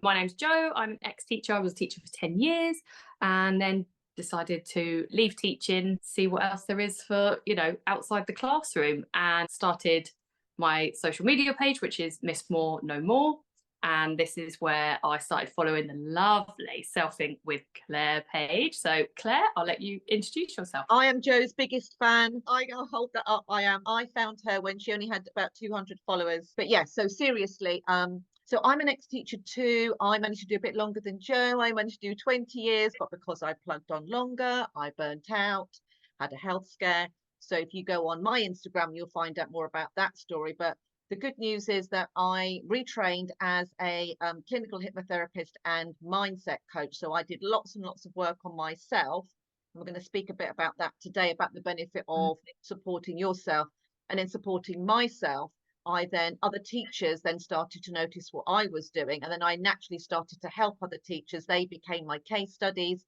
My name's Jo. I'm an ex-teacher. I was a teacher for 10 years and then decided to leave teaching, see what else there is for, outside the classroom, and started my social media page, which is Miss More No More. And this is where I started following the lovely Selfing with Clare page. So Clare, I'll let you introduce yourself. I am Jo's biggest fan. I'll hold that up. I found her when she only had about 200 followers. But yeah, so seriously, so I'm an ex-teacher too. I managed to do a bit longer than Jo. I managed to do 20 years, but because I plugged on longer, I burnt out, had a health scare. So if you go on my Instagram, you'll find out more about that story. But the good news is that I retrained as a clinical hypnotherapist and mindset coach. So I did lots and lots of work on myself. We're going to speak a bit about that today, about the benefit of supporting yourself. And in supporting myself, other teachers then started to notice what I was doing. And then I naturally started to help other teachers. They became my case studies.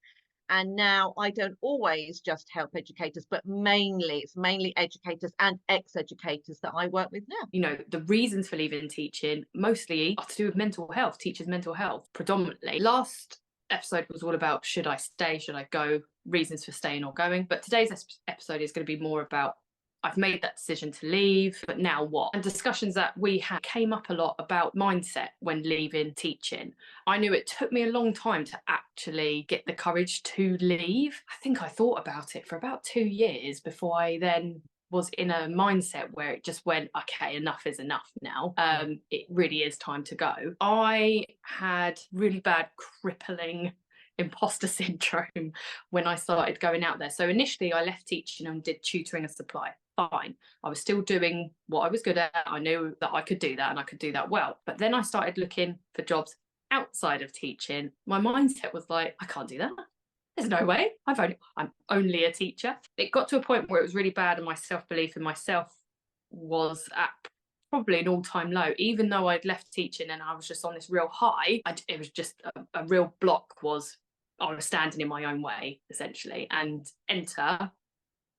And now I don't always just help educators, but it's mainly educators and ex-educators that I work with now. The reasons for leaving teaching mostly are to do with mental health, teachers' mental health predominantly. Last episode was all about should I stay, should I go, reasons for staying or going. But today's episode is going to be more about I've made that decision to leave, but now what? And discussions that we had came up a lot about mindset when leaving teaching. I knew it took me a long time to actually get the courage to leave. I think I thought about it for about 2 years before I then was in a mindset where it just went, okay, enough is enough now. It really is time to go. I had really bad crippling imposter syndrome when I started going out there. So initially I left teaching and did tutoring and supply. Fine. I was still doing what I was good at. I knew that I could do that and I could do that well. But then I started looking for jobs outside of teaching. My mindset was like, I can't do that. There's no way. I'm only a teacher. It got to a point where it was really bad and my self-belief in myself was at probably an all-time low. Even though I'd left teaching and I was just on this real high, it was just a real block was I was standing in my own way, essentially. And enter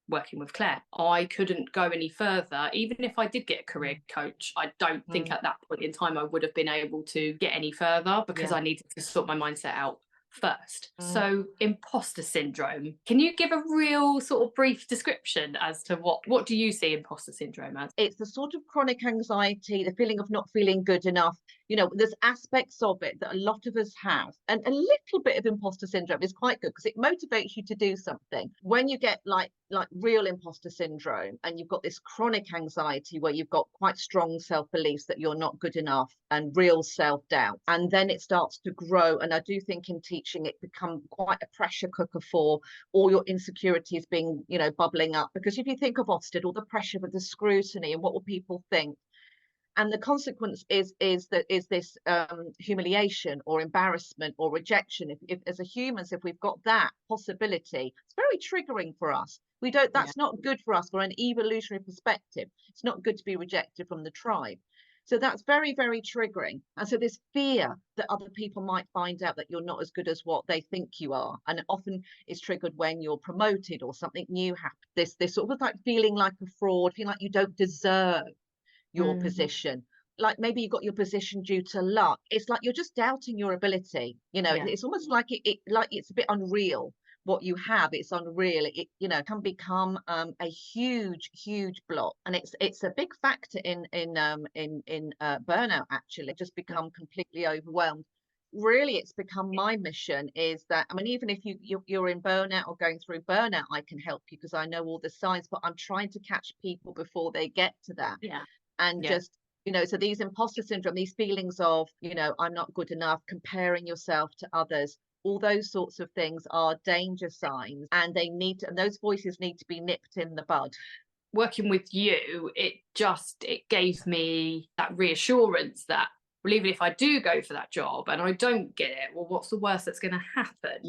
working with Clare. I couldn't go any further. Even if I did get a career coach, I don't think at that point in time I would have been able to get any further because I needed to sort my mindset out first. So imposter syndrome, can you give a real sort of brief description as to what do you see imposter syndrome as? It's the sort of chronic anxiety, the feeling of not feeling good enough. There's aspects of it that a lot of us have, and a little bit of imposter syndrome is quite good because it motivates you to do something. When you get like real imposter syndrome and you've got this chronic anxiety where you've got quite strong self-beliefs that you're not good enough and real self-doubt, and then it starts to grow. And I do think in teaching it becomes quite a pressure cooker for all your insecurities being bubbling up, because if you think of Ofsted, all the pressure with the scrutiny and what will people think, and the consequence is this humiliation or embarrassment or rejection. If as a humans, if we've got that possibility, it's very triggering for us. That's not good for us. For an evolutionary perspective, it's not good to be rejected from the tribe. So that's very, very triggering. And so this fear that other people might find out that you're not as good as what they think you are. And it often is triggered when you're promoted or something new happens. This sort of like feeling like a fraud, feeling like you don't deserve your position. Like maybe you got your position due to luck. It's like you're just doubting your ability. It's almost like it's a bit unreal. What you have, it's unreal. It can become a huge block, and it's a big factor in burnout. Actually, just become completely overwhelmed. Really, it's become my mission is that, even if you're in burnout or going through burnout, I can help you because I know all the signs, but I'm trying to catch people before they get to that. Just so these imposter syndrome, these feelings of I'm not good enough, comparing yourself to others, all those sorts of things are danger signs, and those voices need to be nipped in the bud. Working with you, it gave me that reassurance that, well, even if I do go for that job and I don't get it, well, what's the worst that's going to happen?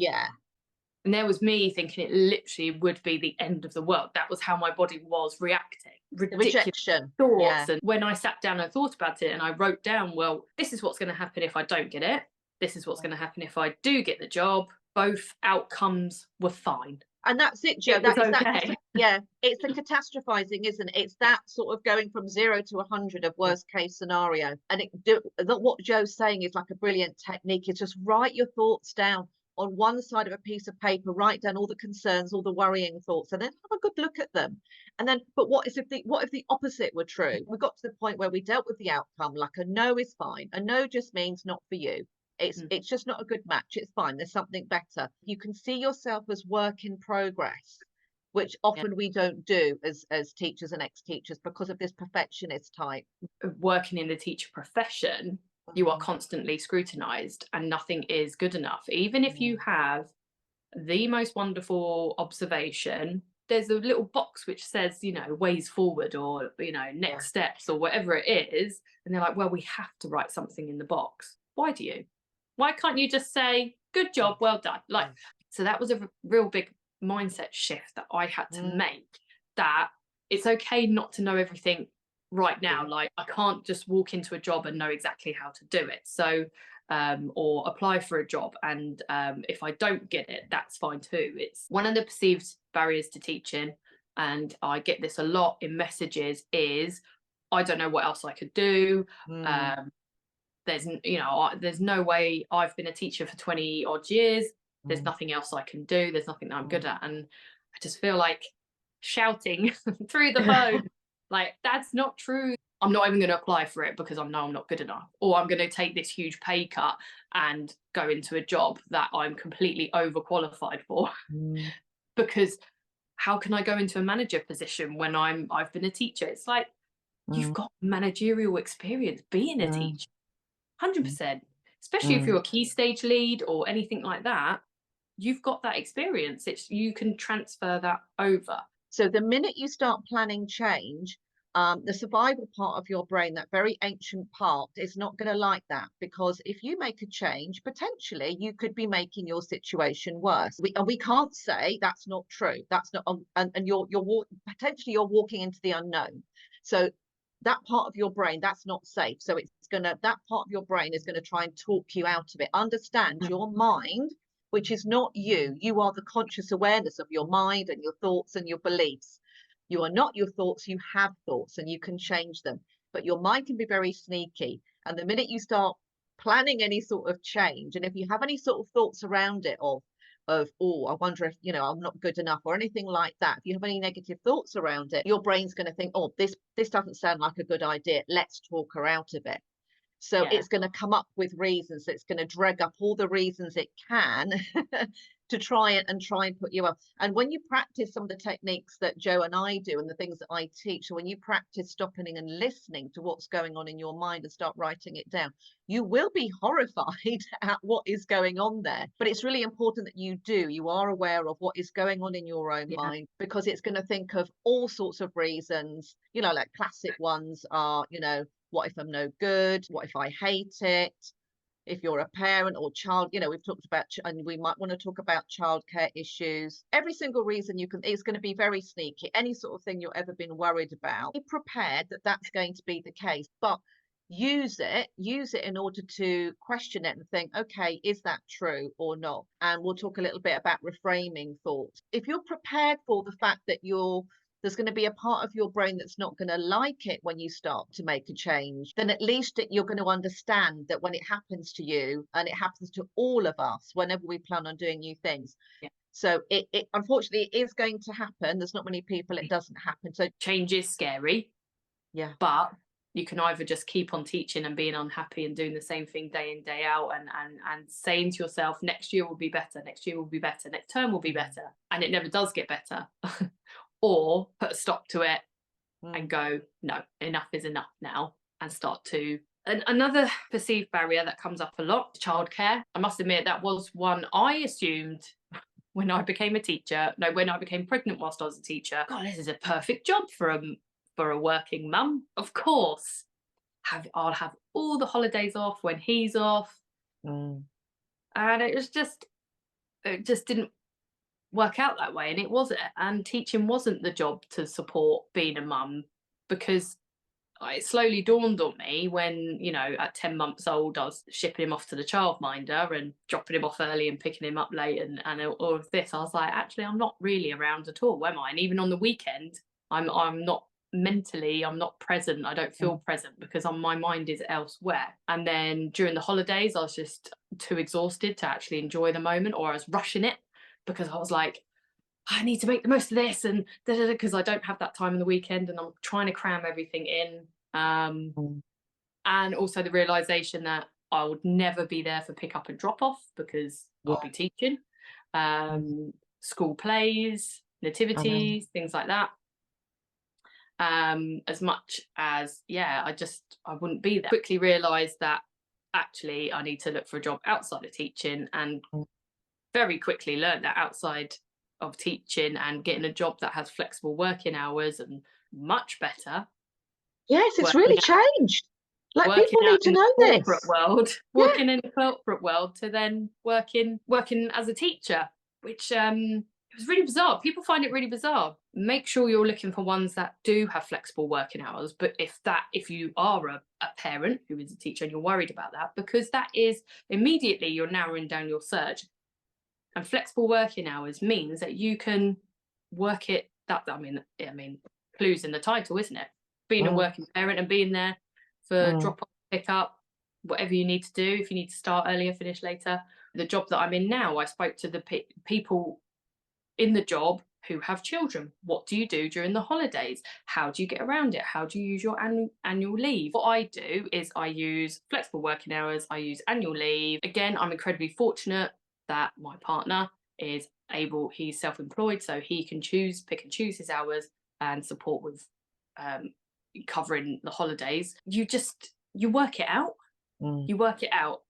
And there was me thinking it literally would be the end of the world. That was how my body was reacting. Ridiculous rejection thoughts. And when I sat down and thought about it and I wrote down, well, this is what's going to happen if I don't get it. This is what's going to happen if I do get the job. Both outcomes were fine. And that's it, Joe. It was That is that. okay. Yeah, it's the catastrophizing, isn't it? It's that sort of going from 0 to 100 of worst case scenario. And what Joe's saying is like a brilliant technique. Is just write your thoughts down on one side of a piece of paper. Write down all the concerns, all the worrying thoughts, and then have a good look at them. And then, but what if the opposite were true? We got to the point where we dealt with the outcome. Like a no is fine. A no just means not for you. It's just not a good match. It's fine. There's something better. You can see yourself as work in progress, which Yeah. often we don't do as teachers and ex-teachers because of this perfectionist type. Working in the teacher profession, you are constantly scrutinized and nothing is good enough. Even if you have the most wonderful observation, there's a little box which says, you know, ways forward or, you know, next steps or whatever it is. And they're like, well, we have to write something in the box. Why do you? Why can't you just say, good job, well done? Like, so that was a real big mindset shift that I had to make, that it's okay not to know everything right now. Like, I can't just walk into a job and know exactly how to do it. So, or apply for a job. And if I don't get it, that's fine too. It's one of the perceived barriers to teaching. And I get this a lot in messages is, I don't know what else I could do. There's no way. I've been a teacher for 20 odd years. There's nothing else I can do. There's nothing that I'm good at. And I just feel like shouting through the phone, like, that's not true. I'm not even going to apply for it because I know I'm not good enough. Or I'm going to take this huge pay cut and go into a job that I'm completely overqualified for. Because how can I go into a manager position when I've been a teacher? It's like, you've got managerial experience being a teacher. 100%, especially if you're a key stage lead or anything like that, you've got that experience. You can transfer that over. So the minute you start planning change, the survival part of your brain, that very ancient part, is not going to like that, because if you make a change, potentially you could be making your situation worse. We can't say that's not true. That's not, and you're potentially you're walking into the unknown. So that part of your brain, that's not safe. So that part of your brain is going to try and talk you out of it. Understand your mind, which is not you. You are the conscious awareness of your mind and your thoughts and your beliefs. You are not your thoughts. You have thoughts and you can change them. But your mind can be very sneaky. And the minute you start planning any sort of change, and if you have any sort of thoughts around it of, oh, I wonder if, I'm not good enough or anything like that. If you have any negative thoughts around it, your brain's going to think, oh, this doesn't sound like a good idea. Let's talk her out of it. So it's going to come up with reasons. It's going to drag up all the reasons it can to try and put you up. And when you practice some of the techniques that Joe and I do and the things that I teach, so when you practice stopping and listening to what's going on in your mind and start writing it down, you will be horrified at what is going on there. But it's really important that you are aware of what is going on in your own mind, because it's going to think of all sorts of reasons, like classic ones are, what if I'm no good? What if I hate it? If you're a parent or child, we've talked about, and we might want to talk about childcare issues. Every single reason it's going to be very sneaky. Any sort of thing you've ever been worried about, be prepared that that's going to be the case. But use it in order to question it and think, okay, is that true or not? And we'll talk a little bit about reframing thoughts. If you're prepared for the fact that there's going to be a part of your brain that's not going to like it when you start to make a change, then at least you're going to understand that when it happens to you, and it happens to all of us whenever we plan on doing new things. So it unfortunately is going to happen. There's not many people it doesn't happen. So change is scary. But you can either just keep on teaching and being unhappy and doing the same thing day in, day out, and saying to yourself, next year will be better, next year will be better, next term will be better, and it never does get better. Or put a stop to it and go, no, enough is enough now, and start to. And another perceived barrier that comes up a lot, childcare. I must admit, that was one I assumed when I became a teacher. No, when I became pregnant whilst I was a teacher. God, this is a perfect job for a working mum. Of course, I'll have all the holidays off when he's off, and it just didn't work out that way. And it wasn't, and teaching wasn't the job to support being a mum, because it slowly dawned on me when, you know, at 10 months old, I was shipping him off to the childminder and dropping him off early and picking him up late and all of this. I was like, actually, I'm not really around at all, am I? And even on the weekend, I'm not mentally, I'm not present. I don't feel present because my mind is elsewhere. And then during the holidays, I was just too exhausted to actually enjoy the moment, or I was rushing it because I was like, I need to make the most of this, and because I don't have that time in the weekend and I'm trying to cram everything in. And also the realization that I would never be there for pick up and drop off because I'll be teaching. School plays, nativities, things like that. As much as, I wouldn't be there. Quickly realized that actually I need to look for a job outside of teaching, and very quickly learned that outside of teaching and getting a job that has flexible working hours and much better. Yes, it's really changed. Like, people need to know this. Working in the corporate world to then working as a teacher, which it was really bizarre. People find it really bizarre. Make sure you're looking for ones that do have flexible working hours. But if you are a parent who is a teacher and you're worried about that, because that is immediately you're narrowing down your search. And flexible working hours means that you can work it. I mean, clues in the title, isn't it? Being a working parent and being there for drop off, pick up, whatever you need to do. If you need to start earlier, finish later. The job that I'm in now, I spoke to the people in the job who have children. What do you do during the holidays? How do you get around it? How do you use your annual leave? What I do is I use flexible working hours. I use annual leave. Again, I'm incredibly fortunate that my partner is able, he's self-employed, so he can pick and choose his hours and support with covering the holidays. You work it out. You work it out.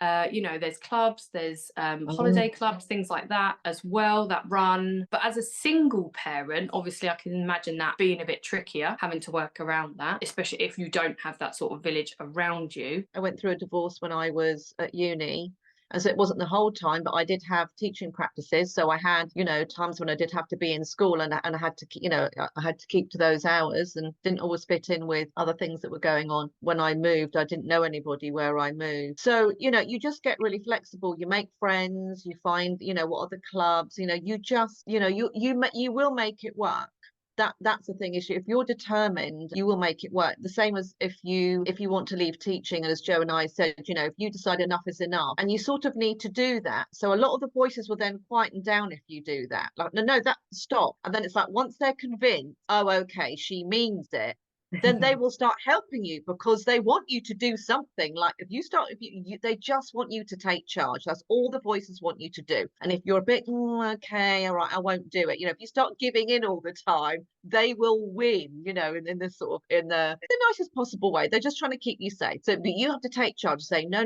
There's clubs, there's holiday clubs, things like that as well that run. But as a single parent, obviously I can imagine that being a bit trickier, having to work around that, especially if you don't have that sort of village around you. I went through a divorce when I was at uni. And so it wasn't the whole time, but I did have teaching practices. So I had, times when I did have to be in school, and I had to, I had to keep to those hours, and didn't always fit in with other things that were going on. When I moved, I didn't know anybody where I moved. So, you just get really flexible. You make friends, you find, what are the clubs, you just, you will make it work. That's the thing. If you're determined, you will make it work. The same as if you want to leave teaching, and as Joe and I said, if you decide enough is enough, and you sort of need to do that. So a lot of the voices will then quieten down if you do that. Like, no, that stop. And then it's like, once they're convinced, oh, okay, she means it, then they will start helping you, because they want you to do something. Like, they just want you to take charge. That's all the voices want you to do. And if you're a bit, okay, all right, I won't do it. If you start giving in all the time, they will win, in this sort of, in the nicest possible way. They're just trying to keep you safe. So, but you have to take charge, say, no,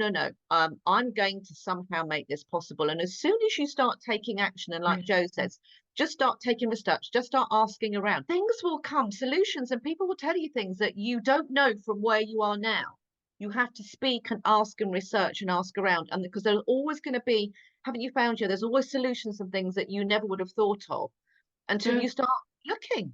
I'm going to somehow make this possible. And as soon as you start taking action, and like Joe says, just start taking research, just start asking around. Things will come, solutions, and people will tell you things that you don't know from where you are now. You have to speak and ask and research and ask around. And because there's always going to be, haven't you found, there's always solutions and things that you never would have thought of until you start looking.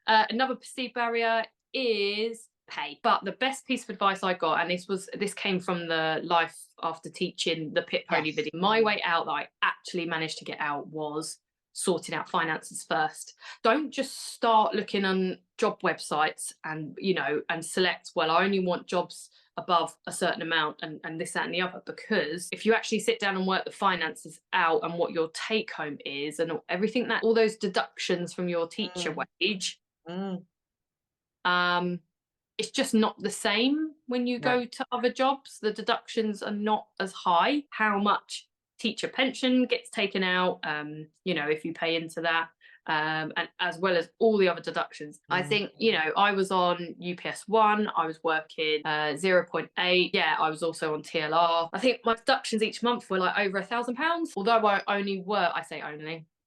Another perceived barrier is pay. But the best piece of advice I got, and this came from the Life After Teaching, the Pit Pony video. My way out that I actually managed to get out was sorting out finances first. Don't just start looking on job websites and select, well, I only want jobs above a certain amount and this, that and the other, because if you actually sit down and work the finances out and what your take home is and everything, that all those deductions from your teacher wage, it's just not the same when you go to other jobs. The deductions are not as high. How much teacher pension gets taken out, if you pay into that, and as well as all the other deductions. I think, I was on UPS 1, I was working 0.8. Yeah, I was also on TLR. I think my deductions each month were like over £1,000, although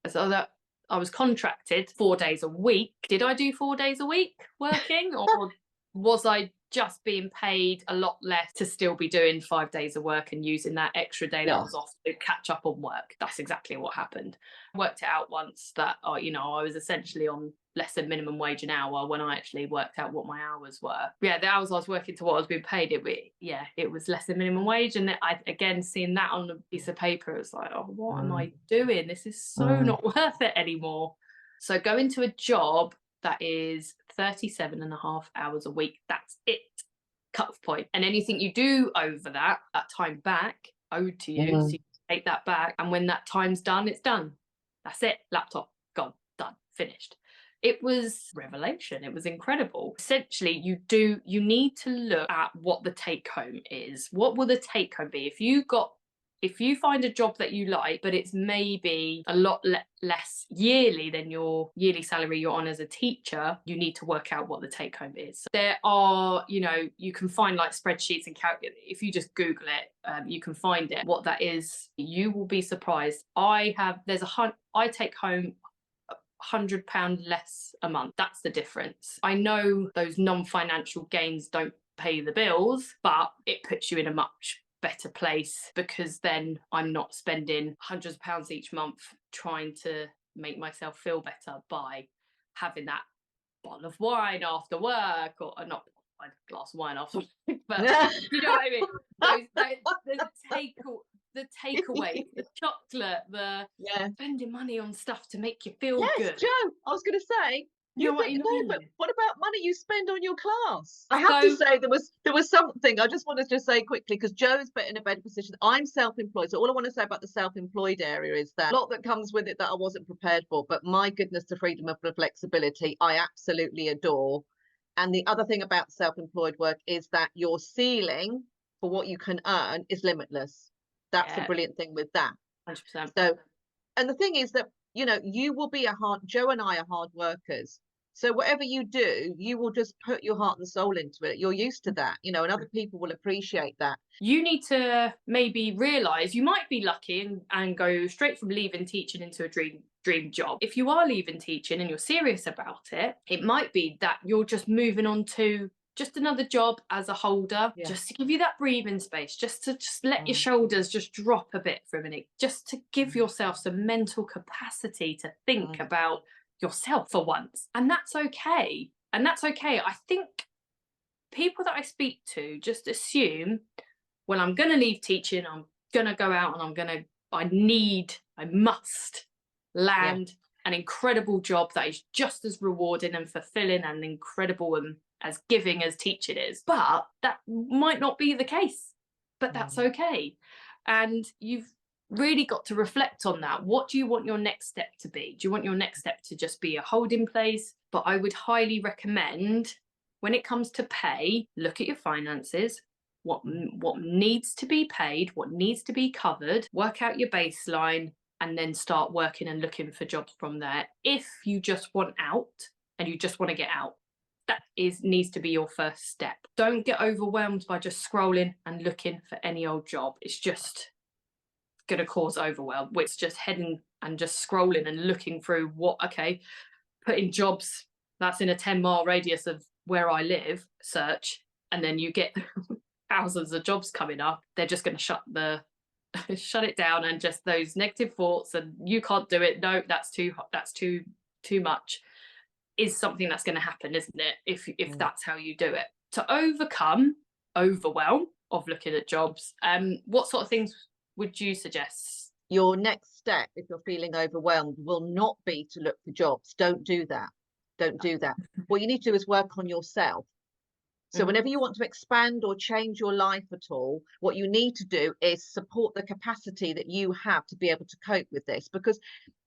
so that I was contracted 4 days a week. Did I do 4 days a week working, or was I just being paid a lot less to still be doing 5 days of work and using that extra day that I was off to catch up on work? That's exactly what happened. I worked it out once that, I was essentially on less than minimum wage an hour when I actually worked out what my hours were. Yeah, the hours I was working to what I was being paid, it was less than minimum wage. And I, again, seeing that on a piece of paper, it was like, oh, what am I doing? This is so not worth it anymore. So go into a job that is 37.5 hours a week. That's it. Cut-off point. And anything you do over that time back, owed to you, so you take that back. And when that time's done, it's done. That's it. Laptop, gone, done, finished. It was revelation. It was incredible. Essentially, you need to look at what the take home is. What will the take home be? If you find a job that you like, but it's maybe a lot less yearly than your yearly salary you're on as a teacher, you need to work out what the take home is. So there are, you can find like spreadsheets and if you just Google it, you can find it, what that is. You will be surprised. I take home £100 less a month. That's the difference. I know those non-financial gains don't pay the bills, but it puts you in a much better place, because then I'm not spending hundreds of pounds each month trying to make myself feel better by having that bottle of wine after work, or not a glass of wine after work, but you know what I mean? The takeaway, the chocolate, the spending money on stuff to make you feel good. Joe, I was going to say, but what about money you spend on your class? I have to say there was something I just wanted to say quickly, because Joe's in a better position. I'm self-employed, so all I want to say about the self-employed area is that a lot that comes with it that I wasn't prepared for, but my goodness, the freedom of the flexibility I absolutely adore. And the other thing about self-employed work is that your ceiling for what you can earn is limitless. That's the brilliant thing with that. 100%. So, and the thing is that, you will be Joe and I are hard workers. So whatever you do, you will just put your heart and soul into it. You're used to that, and other people will appreciate that. You need to maybe realise you might be lucky and go straight from leaving teaching into a dream job. If you are leaving teaching and you're serious about it, it might be that you're just moving on to just another job as a holder, just to give you that breathing space, just to let your shoulders just drop a bit for a minute, just to give yourself some mental capacity to think about yourself for once. And that's okay. I think people that I speak to just assume, well, I'm going to leave teaching, I'm going to go out and I must land an incredible job that is just as rewarding and fulfilling and incredible and as giving as teaching is. But that might not be the case, but that's okay. And you've really got to reflect on that. What do you want your next step to be? Do you want your next step to just be a holding place? But I would highly recommend, when it comes to pay, look at your finances, what needs to be paid, what needs to be covered, work out your baseline, and then start working and looking for jobs from there. If you just want out and you just want to get out, that needs to be your first step. Don't get overwhelmed by just scrolling and looking for any old job. It's just going to cause overwhelm. It's just heading and just scrolling and looking through put in jobs that's in a 10-mile radius of where I live, search, and then you get thousands of jobs coming up. They're just going to shut it down, and just those negative thoughts and you can't do it, no, that's too much, is something that's going to happen, isn't it, if that's how you do it. To overcome overwhelm of looking at jobs, what sort of things would you suggest? Your next step, if you're feeling overwhelmed, will not be to look for jobs. Don't do that. What you need to do is work on yourself. So whenever you want to expand or change your life at all, what you need to do is support the capacity that you have to be able to cope with this. Because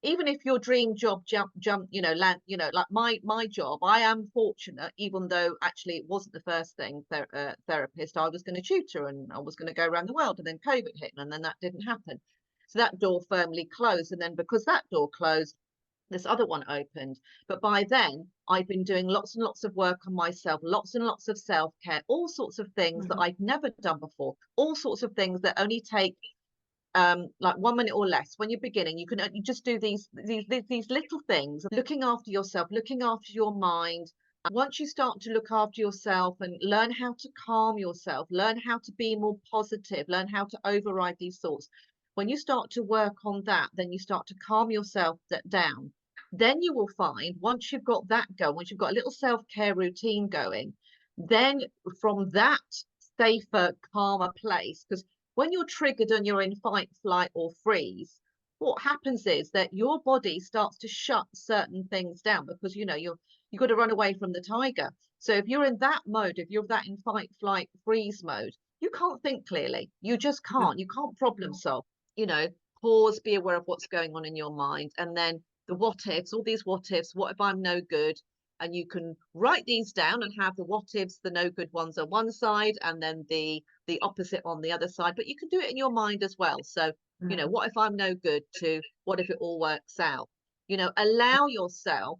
even if your dream job land, like my job, I am fortunate, even though actually it wasn't the first thing, therapist. I was going to tutor and I was going to go around the world, and then COVID hit, and then that didn't happen. So that door firmly closed. And then because that door closed, this other one opened. But by then I've been doing lots and lots of work on myself, lots and lots of self-care, all sorts of things that I've never done before, all sorts of things that only take like 1 minute or less. When you're beginning, you just do these little things, looking after yourself, looking after your mind. And once you start to look after yourself and learn how to calm yourself, learn how to be more positive, learn how to override these thoughts, when you start to work on that, then you start to calm yourself down. Then you will find once you've got that going, once you've got a little self-care routine going, then from that safer, calmer place, because when you're triggered and you're in fight, flight, or freeze, what happens is that your body starts to shut certain things down because you've got to run away from the tiger. So if you're in that mode, if you're that in fight, flight, freeze mode, you can't think clearly. You just can't. You can't problem solve. Pause, be aware of what's going on in your mind, and then the what ifs, all these what ifs. What if I'm no good? And you can write these down and have the what ifs, the no good ones on one side, and then the opposite on the other side. But you can do it in your mind as well. So, what if I'm no good, to what if it all works out? Allow yourself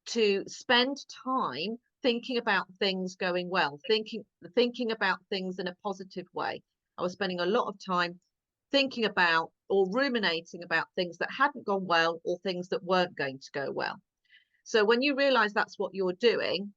to spend time thinking about things going well, thinking about things in a positive way. I was spending a lot of time thinking about or ruminating about things that hadn't gone well or things that weren't going to go well. So when you realize that's what you're doing,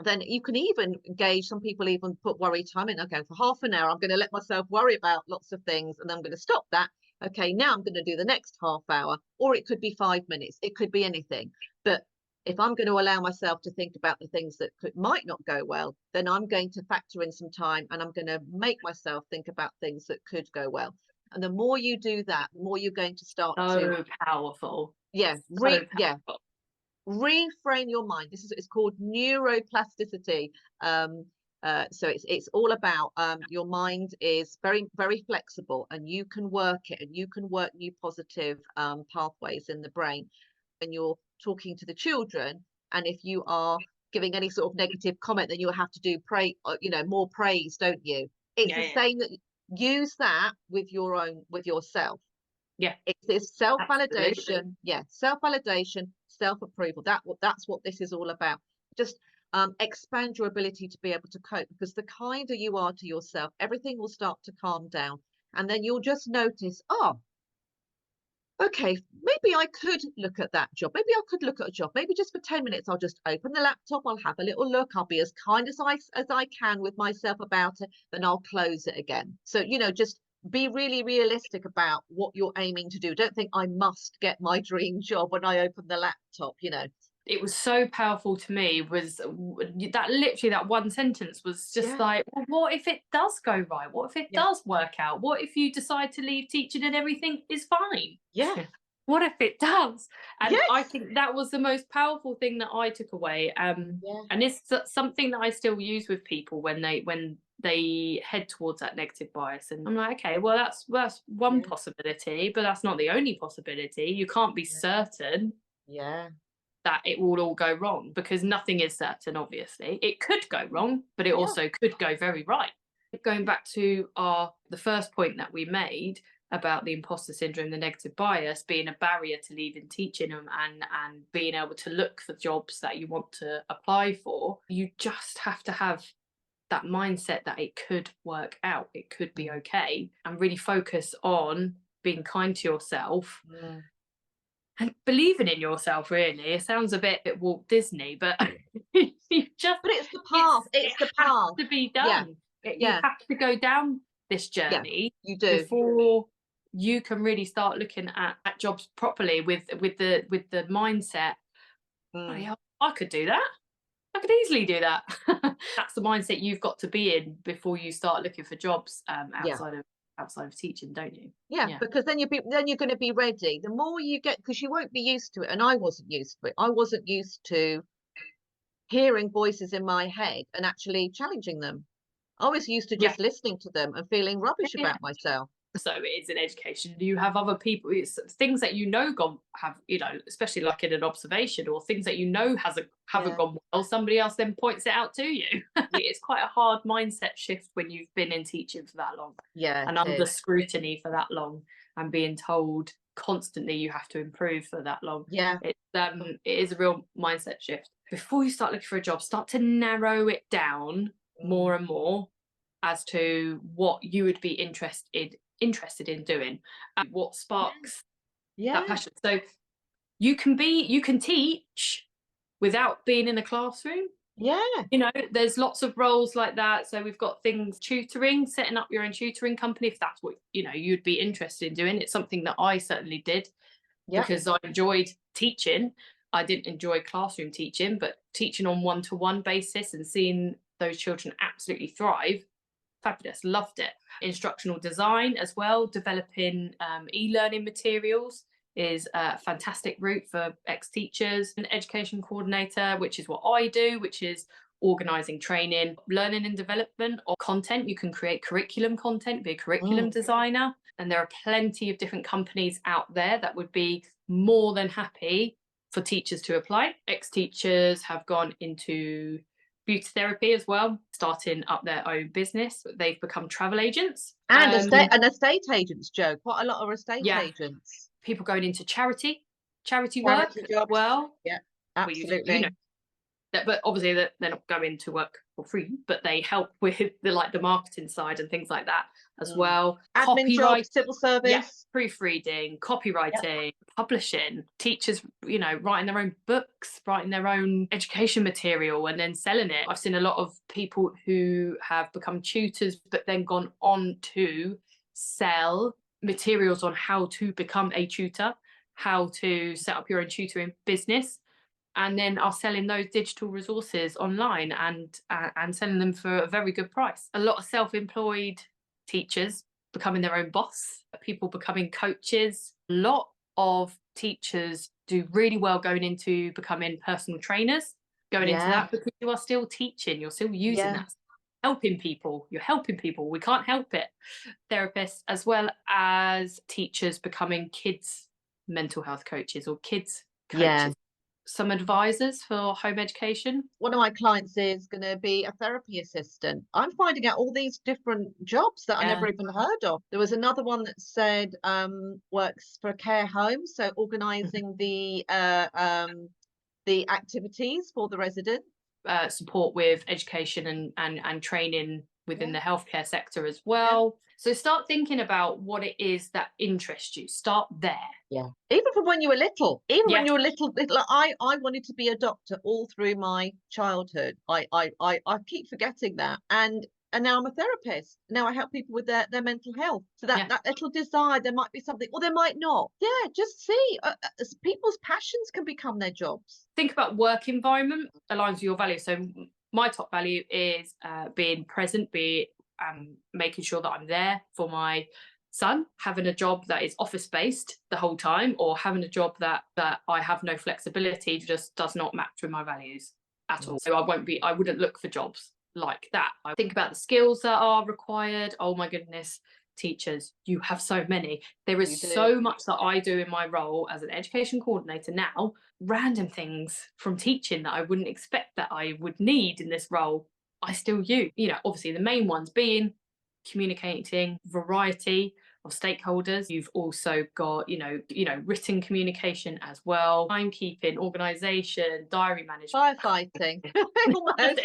then you can even engage. Some people even put worry time in. Okay, for half an hour, I'm going to let myself worry about lots of things, and then I'm going to stop that. Okay, now I'm going to do the next half hour, or it could be 5 minutes. It could be anything. But if I'm going to allow myself to think about the things that might not go well, then I'm going to factor in some time, and I'm going to make myself think about things that could go well. And the more you do that, the more you're going to start so powerful. Reframe your mind. It's called neuroplasticity. So it's all about your mind is very, very flexible, and you can work it, and you can work new positive pathways in the brain. When you're talking to the children, and if you are giving any sort of negative comment, then you'll have to do more praise, don't you? It's the same. That use that with yourself. It's this self-validation. Self-validation, self-approval. That's what this is all about. Just expand your ability to be able to cope, because the kinder you are to yourself, everything will start to calm down, and then you'll just notice, okay, maybe I could look at that job. Maybe I could look at a job. Maybe just for 10 minutes, I'll just open the laptop. I'll have a little look. I'll be as kind as I can with myself about it. Then I'll close it again. So, just be really realistic about what you're aiming to do. Don't think I must get my dream job when I open the laptop, It was so powerful to me, was that literally that one sentence was just like, well, what if it does go right? What if it does work out? What if you decide to leave teaching and everything is fine? What if it does? And I think that was the most powerful thing that I took away. And it's something that I still use with people when they head towards that negative bias. And I'm like, okay, well, that's one possibility, but that's not the only possibility. You can't be certain that it will all go wrong, because nothing is certain. Obviously it could go wrong, but it also could go very right. Going back to the first point that we made about the imposter syndrome, the negative bias being a barrier to leaving teaching and being able to look for jobs that you want to apply for, you just have to have that mindset that it could work out, it could be okay, and really focus on being kind to yourself and believing in yourself. Really, it sounds a bit Walt Disney, but but it's the path. It's the path to be done. You have to go down this journey. You do, before you can really start looking at jobs properly with the mindset. I could do that. I could easily do that. That's the mindset you've got to be in before you start looking for jobs outside of teaching, don't you? Because then you're going to be ready. The more you get, because you won't be used to it, and I wasn't used to it. I wasn't used to hearing voices in my head and actually challenging them. I was used to just listening to them and feeling rubbish about myself. So it is in education. You have other people, it's things that have, especially like in an observation, or things that haven't gone well, somebody else then points it out to you. It's quite a hard mindset shift when you've been in teaching for that long, and under scrutiny for that long, and being told constantly you have to improve for that long. It is a real mindset shift. Before you start looking for a job, start to narrow it down more and more as to what you would be interested in doing, and what sparks that passion. So you can teach without being in a classroom. There's lots of roles like that. So we've got things, tutoring, setting up your own tutoring company, if that's what you'd be interested in doing. It's something that I certainly did because I enjoyed teaching, I didn't enjoy classroom teaching, but teaching on one-to-one basis and seeing those children absolutely thrive, fabulous, loved it. Instructional design as well, developing e-learning materials is a fantastic route for ex-teachers. An education coordinator, which is what I do, which is organising training, learning and development of content. You can create curriculum content, be a curriculum designer. And there are plenty of different companies out there that would be more than happy for teachers to apply. Ex-teachers have gone into beauty therapy as well, starting up their own business. They've become travel agents. And estate agents, Jo. Quite a lot of estate agents. People going into charity work Charity as jobs. well. Yeah, We absolutely. you know, but obviously they're not going to work for free, but they help with the marketing side and things like that as well. Admin jobs, civil service, proofreading, copywriting, publishing, teachers, writing their own books, writing their own education material and then selling it. I've seen a lot of people who have become tutors but then gone on to sell materials on how to become a tutor, how to set up your own tutoring business, and then are selling those digital resources online and selling them for a very good price. A lot of self-employed teachers becoming their own boss, people becoming coaches. A lot of teachers do really well going into becoming personal trainers, going into that because you are still teaching, you're still using that. Helping people, you're helping people. We can't help it. Therapists, as well as teachers becoming kids mental health coaches or kids coaches. Some advisors for home education. One of my clients is going to be a therapy assistant. I'm finding out all these different jobs that I never even heard of. There was another one that said works for a care home, so organising the activities for the resident. Support with education and training within the healthcare sector as well. So start thinking about what it is that interests you. Start there. Even from when you were little. When you were little, I wanted to be a doctor all through my childhood. I keep forgetting that. And now I'm a therapist. Now I help people with their mental health. So that little desire, there might be something, or there might not. Just see. People's passions can become their jobs. Think about work environment aligns with your values. So my top value is being present, making sure that I'm there for my son, having a job that is office based the whole time, or having a job that I have no flexibility, just does not match with my values at all. So I wouldn't look for jobs like that. I think about the skills that are required. Oh my goodness, teachers, you have so many. There is so much that I do in my role as an education coordinator now, random things from teaching that I wouldn't expect that I would need in this role. I still use, obviously the main ones being communicating variety of stakeholders. You've also got, written communication as well, timekeeping, organisation, diary management, firefighting,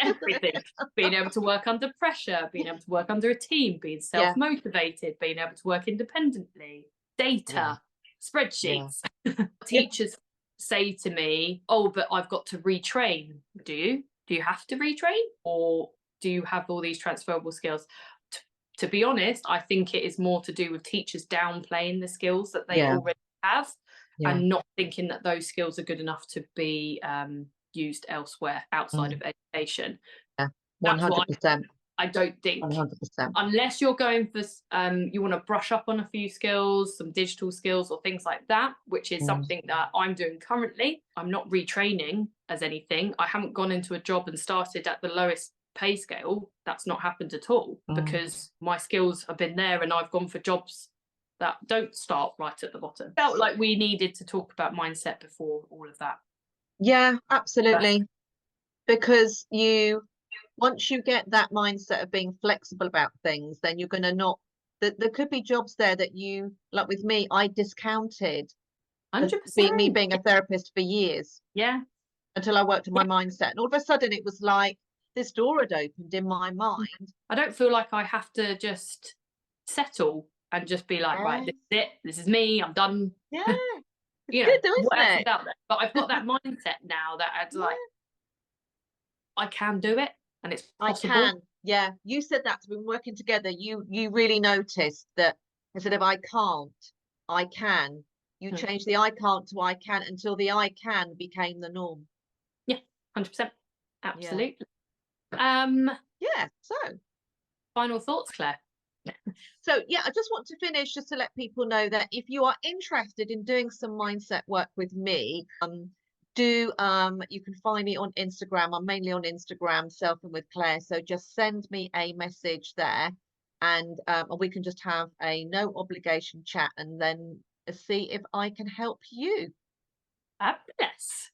everything. Being able to work under pressure, being able to work under a team, being self-motivated, being able to work independently, data, spreadsheets. Teachers say to me, oh, but I've got to retrain. Do you? Do you have to retrain? Or do you have all these transferable skills? To be honest, I think it is more to do with teachers downplaying the skills that they already have and not thinking that those skills are good enough to be used elsewhere outside of education. 100%. I don't think 100%. Unless you're going for you want to brush up on a few skills, some digital skills or things like that, which is something that I'm doing currently. I'm not retraining as anything. I haven't gone into a job and started at the lowest pay scale. That's not happened at all because my skills have been there and I've gone for jobs that don't start right at the bottom. Felt like we needed to talk about mindset before all of that. Yeah, absolutely. Because once you get that mindset of being flexible about things, then you're going to not, there could be jobs there that you, like with me, I discounted 100%. me being a therapist for years. Until I worked on my mindset. And all of a sudden it was like this door had opened in my mind. I don't feel like I have to just settle and just be like, right, this is it, this is me, I'm done. It's good though, isn't it? Out there? But I've got that mindset now that I'd like, I can do it and it's possible. I can. Yeah, you said that. We've been working together. You really noticed that instead of I can't, I can. You changed the I can't to I can until the I can became the norm. Yeah, 100%. Absolutely. Yeah. So Final thoughts, Claire? yeah, I just want to finish just to let people know that if you are interested in doing some mindset work with me, you can find me on Instagram. I'm mainly on Instagram, Self and with Claire. So just send me a message there, and we can just have a no obligation chat, and then see if I can help you. Fabulous.